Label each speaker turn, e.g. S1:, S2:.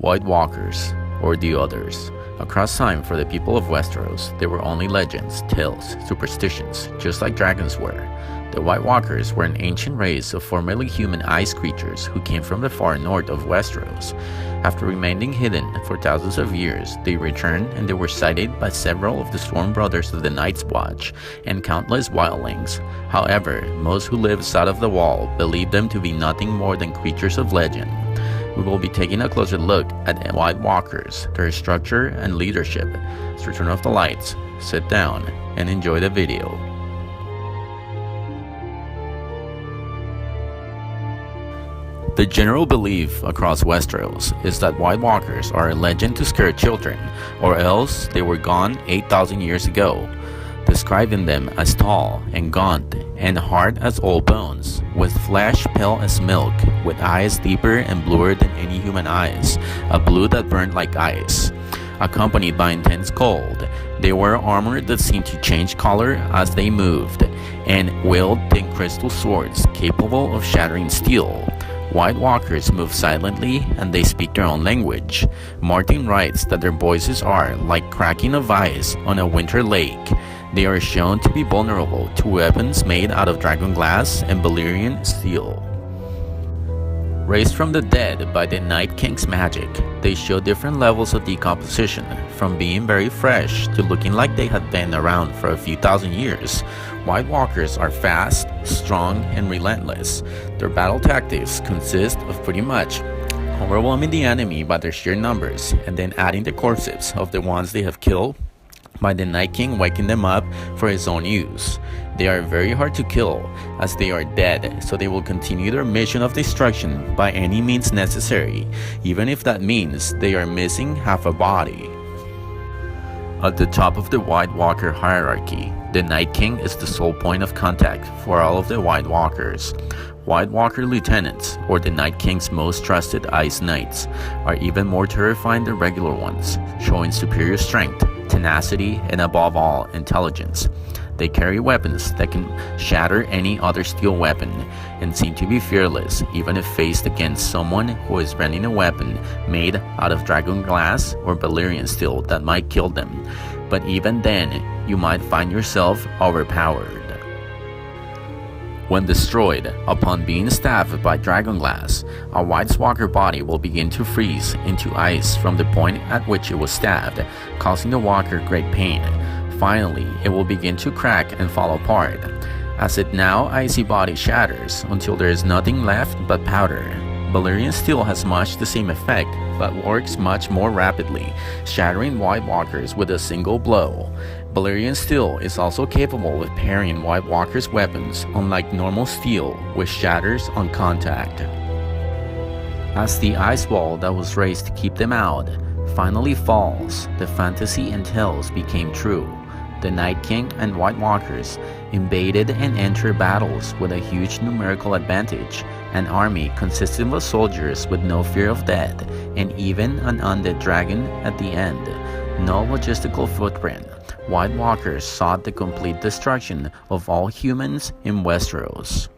S1: White Walkers, or the Others. Across time, for the people of Westeros, they were only legends, tales, superstitions, just like dragons were. The White Walkers were an ancient race of formerly human ice creatures who came from the far north of Westeros. After remaining hidden for thousands of years, they returned and they were sighted by several of the Storm Brothers of the Night's Watch and countless wildlings. However, most who live south of the Wall believe them to be nothing more than creatures of legend. We will be taking a closer look at White Walkers, their structure and leadership. So turn off the lights, sit down, and enjoy the video. The general belief across Westeros is that White Walkers are a legend to scare children, or else they were gone 8,000 years ago, describing them as tall and gaunt and hard as old bones, with flesh pale as milk, with eyes deeper and bluer than any human eyes, a blue that burned like ice, accompanied by intense cold. They wore armor that seemed to change color as they moved, and wield thin crystal swords capable of shattering steel. White Walkers move silently and they speak their own language. Martin writes that their voices are like cracking of ice on a winter lake. They are shown to be vulnerable to weapons made out of dragon glass and Valyrian steel. Raised from the dead by the Night King's magic, they show different levels of decomposition, from being very fresh to looking like they have been around for a few thousand years. White Walkers are fast, strong, and relentless. Their battle tactics consist of pretty much overwhelming the enemy by their sheer numbers and then adding the corpses of the ones they have killed by the Night King waking them up for his own use. They are very hard to kill as they are dead, so they will continue their mission of destruction by any means necessary, even if that means they are missing half a body. At the top of the White Walker hierarchy, the Night King is the sole point of contact for all of the White Walkers. White Walker lieutenants, or the Night King's most trusted Ice Knights, are even more terrifying than regular ones, showing superior strength, tenacity, and above all, intelligence. They carry weapons that can shatter any other steel weapon and seem to be fearless even if faced against someone who is branding a weapon made out of dragon glass or Valyrian steel that might kill them. But even then, you might find yourself overpowered. When destroyed, upon being stabbed by dragon glass, a White Walker body will begin to freeze into ice from the point at which it was stabbed, causing the walker great pain. Finally, it will begin to crack and fall apart, as its now icy body shatters until there is nothing left but powder. Valyrian steel has much the same effect, but works much more rapidly, shattering White Walkers with a single blow. Valyrian steel is also capable of parrying White Walkers' weapons, unlike normal steel, which shatters on contact. As the ice wall that was raised to keep them out finally falls, the fantasy and tales became true. The Night King and White Walkers invaded and entered battles with a huge numerical advantage, an army consisting of soldiers with no fear of death, and even an undead dragon at the end. No logistical footprint. White Walkers sought the complete destruction of all humans in Westeros.